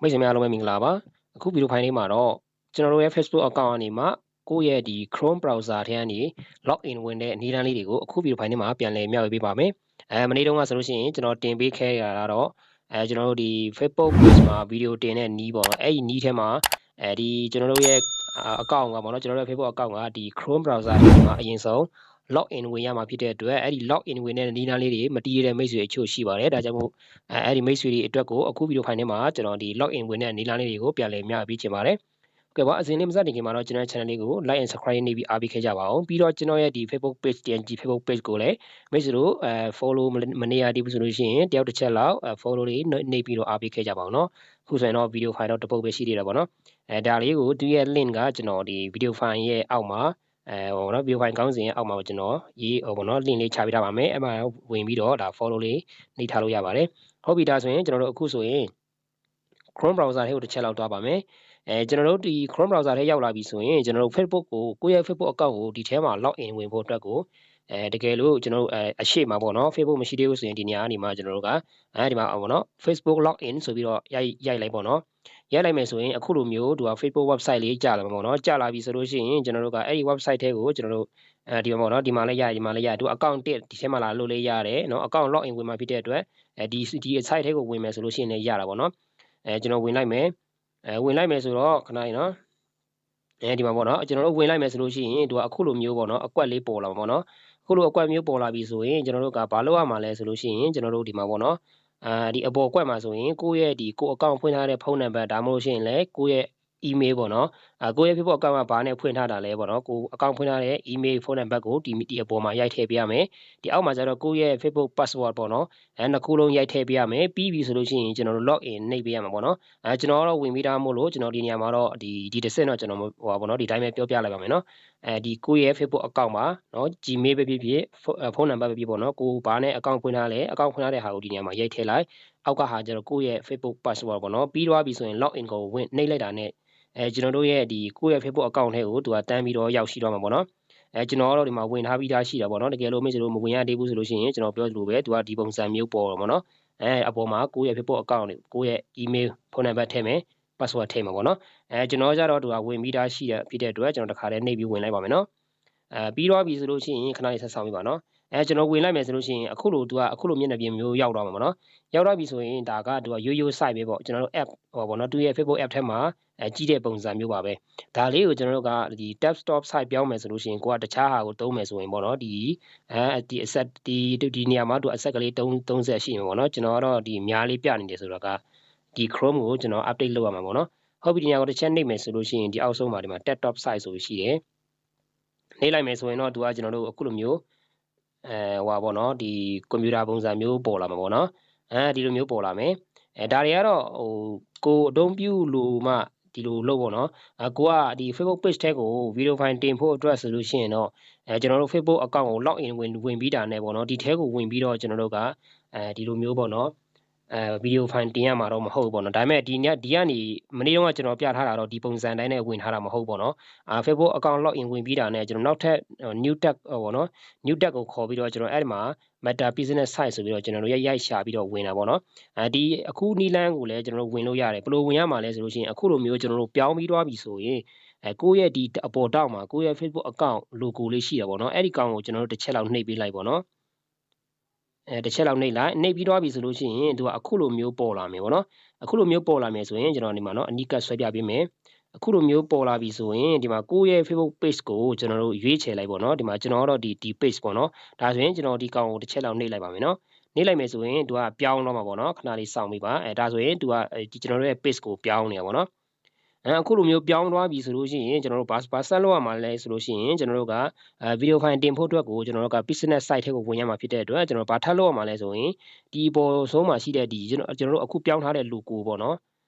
မိတ်ဆွေများအားလုံးပဲမင်္ဂလာပါအခုဗီဒီယိုဖိုင်လေးမှာတော့ကျွန်တော်တို့ရဲ့ Facebook account အနေမှာကိုယ့်ရဲ့ဒီ Chrome browser ထဲကနေ login ဝင်တဲ့နည်းလမ်းလေးတွေကိုအခုဗီဒီယိုဖိုင်လေးမှာပြန်လည်မျှဝေပေးပါမယ်မနေ့တုန်းကဆိုလို့ရှိရင်ကျွန်တော်တင်ပေးခဲ့ရတာတော့ကျွန်တော်တို့ဒီ Facebook page မှာဗီဒီယိုတင်တဲ့နည်းပေါ့နော်အဲ့ဒီနည်းထဲမှာဒီကျွန်တော်တို့ရဲ့ account ကပေါ့နော်ကျွန်တော်တို့ရဲ့ Facebook account ကဒီ Chrome browser ထဲမှာအရင်ဆုံး login ဝင်ရမှာဖြစ်တဲ့အတွက်အဲ့ဒီ login ဝင်တဲ့နည်းလမ်းလေးတွေမတည်ရတဲ့မိတ်ဆွေအချို့ရှိပါတယ်ဒါကြောင့်မို့အဲ့ဒီမိတ်ဆွေတွေအတွက်ကိုအခုဗီဒီယိုဖိုင်ထဲမှာကျွန်တော်ဒီ login ဝင်တဲ့နည်းလမ်းလေးတွေကိုပြန်လည်မျှပေးချင်ပါတယ်။ကဲပါအစဉ်လေးမစတင်ခင်မှာတော့ကျွန်တော် channel လေးကို like and subscribe နေပြီးအားပေးခဲ့ကြပါအောင်ပြီးတော့ကျွန်တော်ရဲ့ဒီ Facebook page TNG Facebook page ကိုလည်းမိတ်ဆွေတို့ follow မနေရသေးဘူးဆိုလို့ရှိရင်တယောက်တစ်ချက်လောက် follow လေးနေပြီးတော့အားပေးခဲ့ကြပါအောင်เนาะအခုဆိုရင်တော့ video file တော့တစ်ပုဒ်ပဲရှိသေးတယ်ပေါ့နော်ဒါလေးကိုသူရဲ့ link ကကျွန်တော်ဒီ video file ရဲ့အောက်မှာဟိုနော် video file ကောင်းစဉ်ရဲ့အောက်မှာကျွန်တော်ရေးဟိုပေါ့နော် link လေးချပေးထားပါမယ်အဲ့မှာဝင်ပြီးတော့ဒါ follow လေးနှိပ်ထားလို့ရပါတယ်ဟုတ်ပြီဒါဆိုရင်ကျွန်တော်တို့အခုဆိုရင် Chrome browser ထဲကိုတစ်ချက်လောက်သွားပါမယ်ကျွန်တော်တို့ဒီ Chrome browser ထဲရောက်လာပြီဆိုရင်ကျွန်တော်တို့ Facebook ကိုကိုယ့်ရဲ့ Facebook account ကိုဒီထဲမှာ login ဝင်ဖို့အတွက်ကိုတကယ်လို့ကျွန်တော်တို့အရှိမှာပေါ့နော် Facebook မရှိသေးဘူးဆိုရင်ဒီနေရာကနေမှကျွန်တော်တို့ကဒီမှာပေါ့နော် Facebook login ဆိုပြီးတော့ရိုက်လိုက်ပေါ့နော်ရိုက်လိုက်မယ်ဆိုရင်အခုလိုမျိုးသူက Facebook website လေးကြာလာမှာပေါ့နော်ကြာလာပြီဆိုလို့ရှိရင်ကျွန်တော်တို့ကအဲ့ဒီ website ထဲကိုကျွန်တော်တို့ဒီမှာပေါ့နော်ဒီမှာလည်းရသူ account တစ်ဒီထဲမှာလာလို့လေးရတယ်နော် account login ဝင်မှာဖြစ်တဲ့အတွက်ဒီ site ထဲကိုဝင်မယ်ဆိုလို့ရှိရင်လည်းရတာပေါ့နော်ကျွန်တော်ဝင်လိုက်မယ်ဆိုတော့ခဏလေးနော်ဒီမှာပေါ့နော်ကျွန်တော်တို့ဝင်လိုက်မယ်ဆိုလို့ရှိရင်သူကအခုလိုမျိုးပေါ့နော်အကွက်လေးပေါ်လာမှာပေါ့နော်အခုလိုအကွက်မျိုးပေါ်လာပြီဆိုရင်ကျွန်တော်တို့ကဘာလုပ်ရမှာလဲဆိုလို့ရှိရင်ကျွန်တော်တို့ဒီမှာပေါ့နော်ဒီအပေါ်အကွက်မှာဆိုရင်ကိုယ့်ရဲ့ဒီကို account ဖွင့်ထားတဲ့ဖုန်းနံပါတ်ဒါမှမဟုတ်ရှင်လဲကိုယ့်ရဲ့ email ပေါ့နော်ကိုယ့်ရဲ့ Facebook account ကဘာနဲ့ဖွင့်ထားတာလဲပေါ့နော်ကို account ဖွင့်ထားတဲ့ email ဖုန်းနံပါတ်ကိုဒီအပေါ်မှာရိုက်ထည့်ပေးရမယ်ဒီအောက်မှာကျတော့ကိုယ့်ရဲ့ Facebook password ပေါ့နော်နှစ်ခုလုံးရိုက်ထည့်ပေးရမယ်ပြီးပြီဆိုလို့ရှိရင်ကျွန်တော်တို့ login နှိပ်ပေးရမှာပေါ့နော်ကျွန်တော်တော့ဝင်ပြီးသားမို့လို့ကျွန်တော်ဒီနေရာမှာတော့ဒီတစ်စက်တော့ကျွန်တော်ဟိုပါပေါ့နော်ဒီတိုင်းပဲပြောပြလိုက်ပါမယ်နော်ဒီကိုယ့်ရဲ့ Facebook account မှာနော် Gmail ပဲဖြစ်ဖြစ်ဖုန်းနံပါတ်ပဲဖြစ်ပေါ့နော်ကိုဘာနဲ့ account ဖွင့်ထားလဲ account ဖွင့်ထားတဲ့ဟာကိုဒီနေရာမှာရိုက်ထည့်လိုက်အောက်ကဟာကျတော့ကိုယ့်ရဲ့ Facebook password ပေါ့နော်ပြီးသွားပြီဆိုရင် login ကိုဝင်နှိပ်လိုက်တာနဲ့ကျွန်တော်တို့ရဲ့ဒီကိုယ့်ရဲ့ Facebook account ထဲကိုသူကတန်းပြီးတော့ရောက်ရှိတော့မှာပေါ့နော်ကျွန်တော်ကတော့ဒီမှာဝင်ထားပြီးသားရှိတာပေါ့နော်တကယ်လို့မိတ်ဆွေတို့မဝင်ရသေးဘူးဆိုလို့ရှိရင်ကျွန်တော်ပြောသလိုပဲသူကဒီပုံစံမျိုးပေါ်တော့ပေါ့နော်အပေါ်မှာကိုယ့်ရဲ့ Facebook account ကိုယ့်ရဲ့ email ဖုန်းနံပါတ်ထည့်မယ် password ထည့်မှာပေါ့နော်ကျွန်တော်ကြတော့သူကဝင်ပြီးသားရှိတဲ့ဖြစ်တဲ့အတွက်ကျွန်တော်တခါတည်းနှိပ်ပြီးဝင်လိုက်ပါမယ်နော်ပြီးတော့ပြီဆိုလို့ရှိရင်ခဏလေးဆက်ဆောင်ပြပါနော်ကျွန်တော်ဝင်လိုက်မယ်ဆိုလို့ရှိရင်အခုလိုမျက်နှာပြင်မျိုးရောက်တော့မှာပေါ့နော်ရောက်တော့ပြီဆိုရင်ဒါကသူကရိုး site ပဲပေါ့ကျွန်တော်တို့ app ဟောပေါ့နော်သူရဲ့ Facebook app ထဲမှာကြီးတဲ့ပုံစံမျိုးပါပဲဒါလေးကိုကျွန်တော်တို့ကဒီ desktop site ပြောင်းမယ်ဆိုလို့ရှိရင်ကိုကတခြားဟာကိုသုံးမယ်ဆိုရင်ပေါ့နော်ဒီအဆက်ဒီနေရာမှာသူအဆက်ကလေး30ရှိမှာပေါ့နော်ကျွန်တော်ကတော့ဒီအများလေးပြနေတယ်ဆိုတော့ကဒီ Chrome ကိုကျွန်တော် update လုပ်ရမှာပေါ့နော်ဟုတ်ပြီဒီနေရာကိုတစ်ချက်နှိပ်မယ်ဆိုလို့ရှိရင်ဒီအောက်ဆုံးမှာဒီမှာ desktop site ဆိုရှိတယ်နှိပ်လိုက်မယ်ဆိုရင်တော့သူကကျွန်တော်တို့အခုလိုမျိုးဟိုပါပေါ့နော်ဒီကွန်ပျူတာပုံစံမျိုးပေါ်လာမှာပေါ့နော်ဒီလိုမျိုးပေါ်လာမယ်ဒါတွေကတော့ဟိုကိုအသုံးပြုလို့မှဒီလိုလုပ်ပေါ့နော်ကိုကဒီ Facebook page ထဲကိုဗီဒီယိုဖိုင်တင်ဖို့အတွက်ဆိုလို့ရှိရင်တော့ကျွန်တော်တို့ Facebook account ကို login ဝင်ပြီးတာနဲ့ပေါ့နော်ဒီထဲကိုဝင်ပြီးတော့ကျွန်တော်တို့ကဒီလိုမျိုးပေါ့နော်ဗီဒီယိုဖိုင်တင်ရမှာတော့မဟုတ်ဘူးပေါ့နော်ဒါပေမဲ့ဒီကနေမနေ့ကကျွန်တော်ပြထားတာတော့ဒီပုံစံတိုင်းနဲ့ဝင်ထားတာမဟုတ်ပေါ့နော်Facebook account login ဝင်ပြီးတာနဲ့ကျွန်တော်နောက်ထပ် new tag ပေါ့နော် new tag ကိုခေါ်ပြီးတော့ကျွန်တော်အဲ့ဒီမှာ meta business site ဆိုပြီးတော့ကျွန်တော်တို့ရိုက်ရှာပြီးတော့ဝင်တာပေါ့နော်ဒီအခုနီလန်းကိုလည်းကျွန်တော်တို့ဝင်လို့ရတယ်ဘယ်လိုဝင်ရမှာလဲဆိုလို့ရှိရင်အခုလိုမျိုးကျွန်တော်တို့ပြောင်းပြီးသွားပြီဆိုရင်ကိုယ့်ရဲ့ဒီအပေါ်တောက်မှာကိုယ့်ရဲ့ Facebook account logo လေးရှိတာပေါ့နော်အဲ့ဒီကောင်ကိုကျွန်တော်တို့တစ်ချက်လောက်နှိပ်ပေးလိုက်ပေါ့နော်တစ်ချက်လောက်နှိပ်လိုက်နှိပ်ပြီးသွားပြီဆိုလို့ရှိရင်သူကအခုလိုမျိုးပေါ်လာမယ်ပေါ့နော်အခုလိုမျိုးပေါ်လာမယ်ဆိုရင်ကျွန်တော်ဒီမှာနော်အနီးကပ်ဆွဲပြပေးမယ်အခုလိုမျိုးပေါ်လာပြီဆိုရင်ဒီမှာကိုယ့်ရဲ့ Facebook page ကိုကျွန်တော်တို့ရွေးချယ်လိုက်ပေါ့နော်ဒီမှာကျွန်တော်တော့ဒီ page ပေါ့နော်ဒါဆိုရင်ကျွန်တော်ဒီကောင်ကိုတစ်ချက်လောက်နှိပ်လိုက်ပါမယ်နော်နှိပ်လိုက်မယ်ဆိုရင်သူကပြောင်းတော့မှာပေါ့နော်ခဏလေးစောင့်ပေးပါဒါဆိုရင်သူကကျွန်တော်တို့ရဲ့ page ကိုပြောင်းနေတာပေါ့နော်အခုလိုမျိုးပြောင်းသွားပြီဆိုလို့ရှိရင်ကျွန်တော်တို့ဘာဆက်လုပ်ရမှာလဲဆိုလို့ရှိရင်ကျွန်တော်တို့ကဗီဒီယိုဖိုင်တင်ဖို့အတွက်ကိုကျွန်တော်တို့က business site ထဲကိုဝင်ရမှာဖြစ်တဲ့အတွက်ကျွန်တော်ဘာထပ်လုပ်ရမှာလဲဆိုရင်ဒီပေါ်ဆုံးမှာရှိတဲ့ဒီကျွန်တော်တို့အခုပြောင်းထားတဲ့ logo ပေါ့နော်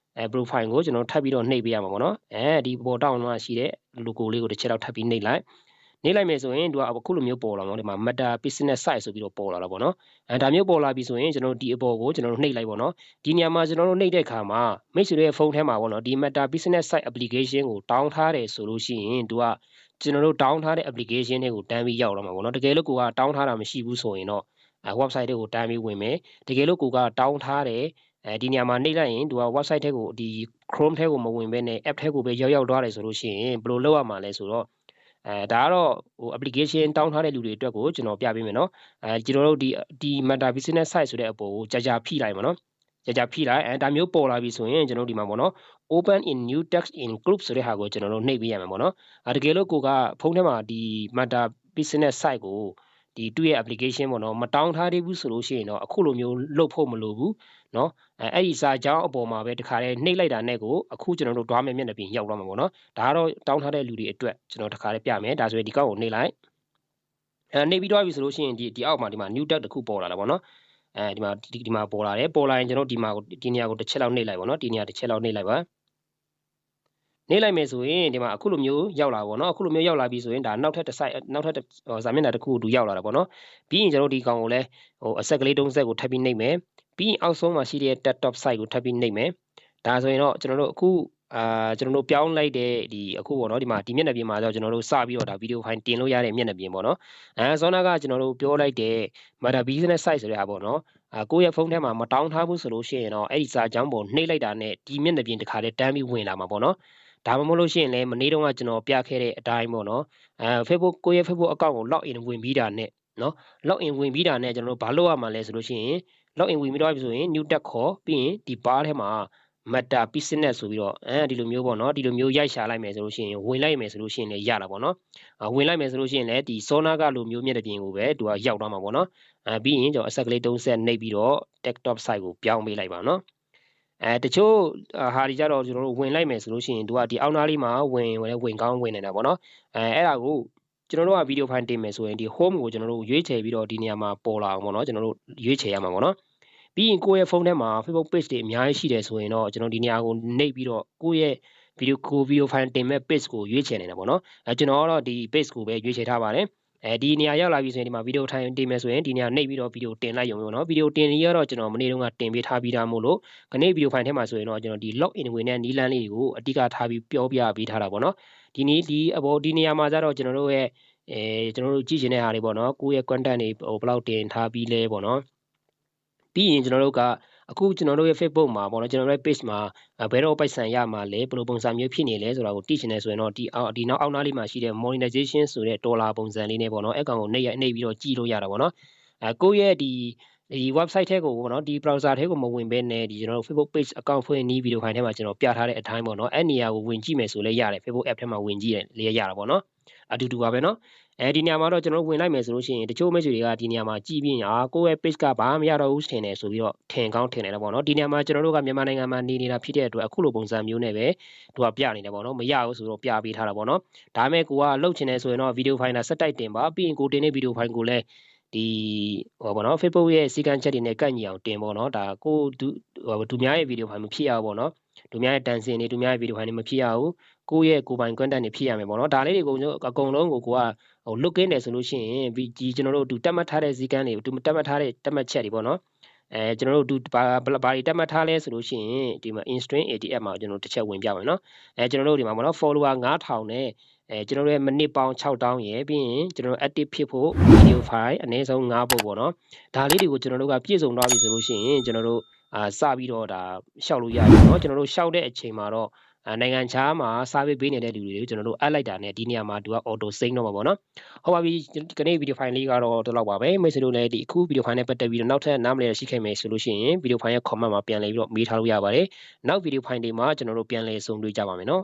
profile ကိုကျွန်တော်ထပ်ပြီးတော့နှိပ်ပေးရမှာပေါ့နော်ဒီပေါ်တောင်းမှာရှိတဲ့ logo လေးကိုတစ်ချက်တော့ထပ်ပြီးနှိပ်လိုက်နှိပ်လိုက်မယ်ဆိုရင်သူကအခုလိုမျိုးပေါ်လာမှာဒီမှာ meta business site ဆိုပြီးတော့ပေါ်လာတာပေါ့နော်ဒါမျိုးပေါ်လာပြီဆိုရင်ကျွန်တော်တို့ဒီအပေါ်ကိုကျွန်တော်တို့နှိပ်လိုက်ပေါ့နော်ဒီနေရာမှာကျွန်တော်တို့နှိပ်တဲ့အခါမှာမိတ်ဆွေရဲ့ဖုန်းထဲမှာပေါ့နော်ဒီ meta business site application ကိုတောင်းထားတယ်ဆိုလို့ရှိရင်သူကကျွန်တော်တို့တောင်းထားတဲ့ application တွေကိုတန်းပြီးရောက်လာမှာပေါ့နော်တကယ်လို့ကိုကတောင်းထားတာမရှိဘူးဆိုရင်တော့website တွေကိုတန်းပြီးဝင်မယ်တကယ်လို့ကိုကတောင်းထားတယ် ဒီနေရာမှာနှိပ်လိုက်ရင်သူက website ထဲကိုဒီ Chrome ထဲကိုမဝင်ဘဲနဲ့ app ထဲကိုပဲရောက်သွားတယ်ဆိုလို့ရှိရင်ဘယ်လိုလုပ်ရမှာလဲဆိုတော့ဒါကတော့application တောင်းထားတဲ့လူတွေအတွက်ကိုကျွန်တော်ပြပေးမယ်နော်ကျွန်တော်တို့ဒီ Meta Business Site ဆိုတဲ့အပေါ်ကိုကြာဖိလိုက်ပါနော်ကြာဖိလိုက်ဒါမျိုးပေါ်လာပြီဆိုရင်ကျွန်တော်ဒီမှာပေါ့နော် open in new text in group ဆိုတဲ့ဟာကိုကျွန်တော်တို့နှိပ်ပေးရမှာပေါ့နော်တကယ်လို့ကိုကဖုန်းထဲမှာဒီ Meta Business Site ကိုဒီသူ့ရဲ့ application ပေါ့နော်မတောင်းထားသေးဘူးဆိုလို့ရှိရင်တော့အခုလိုမျိုးလုပ်ဖို့မလိုဘူးเนาะအဲ့ဒီစာကြောင်းအပေါ်မှာပဲတခါတည်းနှိပ်လိုက်တာနဲ့ကိုအခုကျွန်တော်တို့တွားမယ်မျက်နှာပြင်ရောက်သွားမှာပေါ့နော်ဒါကတော့တောင်းထားတဲ့လူတွေအတွက်ကျွန်တော်တခါတည်းပြမယ်ဒါဆိုရင်ဒီကောက်ကိုနှိပ်လိုက်နှိပ်ပြီးသွားပြီဆိုလို့ရှိရင်ဒီအောက်မှာဒီမှာ new tab တစ်ခုပေါ်လာတာပေါ့နော်ဒီမှာပေါ်လာတယ်ပေါ်လာရင်ကျွန်တော်ဒီနေရာကိုတစ်ချက်လောက်နှိပ်လိုက်ပါနော်ဒီနေရာတစ်ချက်လောက်နှိပ်လိုက်ပါနှိပ်လိုက်မယ်ဆိုရင်ဒီမှာအခုလိုမျိုးရောက်လာပါတော့အခုလိုမျိုးရောက်လာပြီဆိုရင်ဒါနောက်ထပ်တစ် site နောက်ထပ်စာမျက်နှာတစ်ခုတူရောက်လာတာပေါ့နော်ပြီးရင်ကျွန်တော်ဒီကောင်ကိုလည်းအဆက်ကလေး3ဆက်ကိုထပ်ပြီးနှိပ်မယ်ပြီးရင်အောက်ဆုံးမှာရှိတဲ့ top site ကိုထပ်ပြီးနှိပ်မယ်ဒါဆိုရင်တော့ကျွန်တော်တို့အခုကျွန်တော်တို့ပြောင်းလိုက်တဲ့ဒီအခုပေါ့နော်ဒီမှာဒီမျက်နှာပြင်မှာတော့ကျွန်တော်တို့စပြီးတော့ဒါဗီဒီယိုဖိုင်တင်လို့ရတဲ့မျက်နှာပြင်ပေါ့နော်စောနာကကျွန်တော်တို့ပြောလိုက်တဲ့ Meta Business Site ဆိုတဲ့ဟာပေါ့နော်ကိုယ့်ရဲ့ဖုန်းထဲမှာမတောင်းထားဘူးဆိုလို့ရှိရင်တော့အဲ့ဒီစာကြောင်းပေါ်နှိပ်လိုက်တာနဲ့ဒီမျက်နှာပြင်တစ်ခါတည်းတန်းပြီးဝင်လာမှာပေါ့နော်ဒါမှမဟုတ်လို့ရှိရင်လည်းမနေ့တုန်းကကျွန်တော်ပြခဲ့တဲ့အတိုင်းပေါ့နော်Facebook ကိုယ့်ရဲ့ Facebook account ကို log in ဝင်ပြီးတာနဲ့နော် log in ဝင်ပြီးတာနဲ့ကျွန်တော်တို့ဘာလုပ်ရမှာလဲဆိုလို့ရှိရင် log in ဝင်ပြီးတော့ပြီဆိုရင် new tab ခေါ်ပြီးရင်ဒီ bar ထဲမှာ Meta Business ဆိုပြီးတော့ဒီလိုမျိုးပေါ့နော်ဒီလိုမျိုးရိုက်ရှာလိုက်မယ်ဆိုလို့ရှိရင်ဝင်လိုက်မယ်ဆိုလို့ရှိရင်လည်းရတာပေါ့နော်ဝင်လိုက်မယ်ဆိုလို့ရှိရင်လည်းဒီစောနာကလိုမျိုးမျက်နှာပြင်ကိုပဲသူကရောက်သွားမှာပေါ့နော်ပြီးရင်ကျွန်တော်အဆက်ကလေး3ဆက်နှိပ်ပြီးတော့ desktop site ကိုပြောင်းပေးလိုက်ပါနော်တချို့ဟာဒီကြတော့ကျွန်တော်တို့ဝင်လိုက်မယ်ဆိုလို့ရှိရင်သူကဒီအောက်နားလေးမှာဝင်ကောင်းဝင်နေတာပေါ့နော်အဲ့ဒါကိုကျွန်တော်တို့ကဗီဒီယိုဖိုင်တင်မယ်ဆိုရင်ဒီ home ကိုကျွန်တော်တို့ရွေးချယ်ပြီးတော့ဒီနေရာမှာပေါ်လာအောင်ပေါ့နော်ကျွန်တော်တို့ရွေးချယ်ရမှာပေါ့နော်ပြီးရင်ကိုယ့်ရဲ့ဖုန်းထဲမှာ Facebook page တွေအများကြီးရှိတယ်ဆိုရင်တော့ကျွန်တော်ဒီနေရာကိုနှိပ်ပြီးတော့ကိုယ့်ရဲ့ဗီဒီယိုဖိုင်တင်မဲ့ page ကိုရွေးချယ်နေတာပေါ့နော်ကျွန်တော်ကတော့ဒီ page ကိုပဲရွေးချယ်ထားပါတယ်ဒီနေရာရောက်လာပြီဆိုရင်ဒီမှာဗီဒီယိုထိုင်တင်မယ်ဆိုရင်ဒီနေရာနှိပ်ပြီးတော့ဗီဒီယိုတင်လိုက်ရုံပေါ့နော်ဗီဒီယိုတင်ရတော့ကျွန်တော်မနေ့တုန်းကတင်ပေးထားပြီးသားမို့လို့ခဏဗီဒီယိုဖိုင်ထဲမှာဆိုရင်တော့ကျွန်တော်ဒီ log in ဝင်တဲ့နီးလန်းလေးကိုအတိအကထားပြီးပြောပြပေးထားတာပေါ့နော်ဒီနေရာမှာကျတော့ကျွန်တော်တို့ရဲ့ကျွန်တော်တို့ကြည့်ချင်တဲ့ဟာတွေပေါ့နော်ကိုယ့်ရဲ့ content တွေဘယ်လောက်တင်ထားပြီးလဲပေါ့နော်ပြီးရင်ကျွန်တော်တို့ကအခုကျွန်တော်တို့ရဲ့ Facebook မှာပေါ့နော်ကျွန်တော်တို့ရဲ့ page မှာဘယ်တော့ပိုက်ဆံရမှာလဲဘယ်လိုပုံစံမျိုးဖြစ်နေလဲဆိုတာကိုသိချင်တယ်ဆိုရင်တော့ဒီနောက်အောက်နားလေးမှာရှိတဲ့ monetization ဆိုတဲ့ဒေါ်လာပုံစံလေးနဲ့ပေါ့နော်အဲ့ကောင်ကိုနှိပ်ပြီးတော့ကြည့်လို့ရတာပေါ့နော်ကိုယ့်ရဲ့ဒီ website ထဲကိုပေါ့နော်ဒီ browser ထဲကိုမဝင်ဘဲနဲ့ဒီကျွန်တော်တို့ Facebook page account ဖွင့်နည်းဗီဒီယိုဖိုင်ထဲမှာကျွန်တော်ပြထားတဲ့အတိုင်းပေါ့နော်အဲ့နေရာကိုဝင်ကြည့်မယ်ဆိုလည်းရတယ် Facebook app ထဲမှာဝင်ကြည့်လည်းရတာပေါ့နော်အတူတူပါပဲနော်ဒီနေရာမှာတော့ကျွန်တော်ဝင်လိုက်မယ်ဆိုလို့ရှိရင်တချို့မိတ်ဆွေတွေကဒီနေရာမှာကြည့်ပြီးရင်ကိုယ့်ရဲ့ page ကဘာမှမရတော့ဘူးထင်တယ်ဆိုပြီးတော့ထင်ကောင်းထင်တယ်ပေါ့နော်ဒီနေရာမှာကျွန်တော်တို့ကမြန်မာနိုင်ငံမှာနေနေတာဖြစ်တဲ့အတွက်အခုလိုပုံစံမျိုးနဲ့ပဲသူကပြနေတယ်ပေါ့နော်မရဘူးဆိုတော့ပြပေးထားတာပေါ့နော်ဒါမဲ့ကိုကလှုပ်ချင်တယ်ဆိုရင်တော့ဗီဒီယိုဖိုင်တာဆက်တိုက်တင်ပါပြီးရင်ကိုတင်တဲ့ဗီဒီယိုဖိုင်ကိုလည်းဒီဟောပေါ့နော် Facebook ရဲ့စီကံချက်တွေနဲ့ကန့်ညီအောင်တင်ပေါ့နော်ဒါကိုဒူများရဲ့ဗီဒီယိုဖိုင်မဖြစ်ရဘူးပေါ့နော်ဒူများရဲ့တန်စင်တွေဒူများရဲ့ဗီဒီယိုဖိုင်တွေမဖြစ်ရဘူးကိုယ့်ရဲ့ကိုယ်ပိုင် content တွေဖြစ်ရမယ်ပေါ့နော်ဒါလေးတွေကိုအကုန်လုံးကိုကlook in တယ်ဆိုလို့ရှိရင်ဒီကျွန်တော်တို့တတ်မှတ်ထားတဲ့စည်းကမ်းတွေတတ်မှတ်ထားတဲ့တတ်မှတ်ချက်တွေပေါ့နော်ကျွန်တော်တို့ဘာတွေတတ်မှတ်ထားလဲဆိုလို့ရှိရင်ဒီမှာ instream ATF မှာကျွန်တော်တစ်ချက်ဝင်ပြမယ်နော်ကျွန်တော်တို့ဒီမှာပေါ့နော် follower 9000နဲ့ကျွန်တော်တို့ရဲ့မိနစ်ပေါင်း6000ရယ်ပြီးရင်ကျွန်တော်တို့ active ဖြစ်ဖို့ video file အနည်းဆုံး5ပုဒ်ပေါ့နော်ဒါလေးတွေကိုကျွန်တော်တို့ကပြည့်စုံသွားပြီဆိုလို့ရှိရင်ကျွန်တော်တို့စပြီးတော့ဒါရှောက်လို့ရတယ်เนาะကျွန်တော်တို့ရှောက်တဲ့အချိန်မှာတော့နိုင်ငံခြားမှာ service ပေးနေတဲ့လူတွေကိုကျွန်တော်တို့အပ်လိုက်တာနဲ့ဒီနေရာမှာသူက auto save တော့မှာပေါ့နော်ဟုတ်ပါပြီဒီနေ့ဗီဒီယိုဖိုင်လေးကတော့ဒီလောက်ပါပဲမိတ်ဆွေတို့လည်းဒီအခုဗီဒီယိုဖိုင်နဲ့ပတ်သက်ပြီးတော့နောက်ထပ်နားမလည်ရှိခဲ့မယ်ဆိုလို့ရှိရင်ဗီဒီယိုဖိုင်ရဲ့ comment မှာပြန်လည်ပြီးတော့မေးထားလို့ရပါတယ်နောက်ဗီဒီယိုဖိုင်တွေမှာကျွန်တော်တို့ပြန်လည်ဆုံတွေ့ကြပါမယ်နော်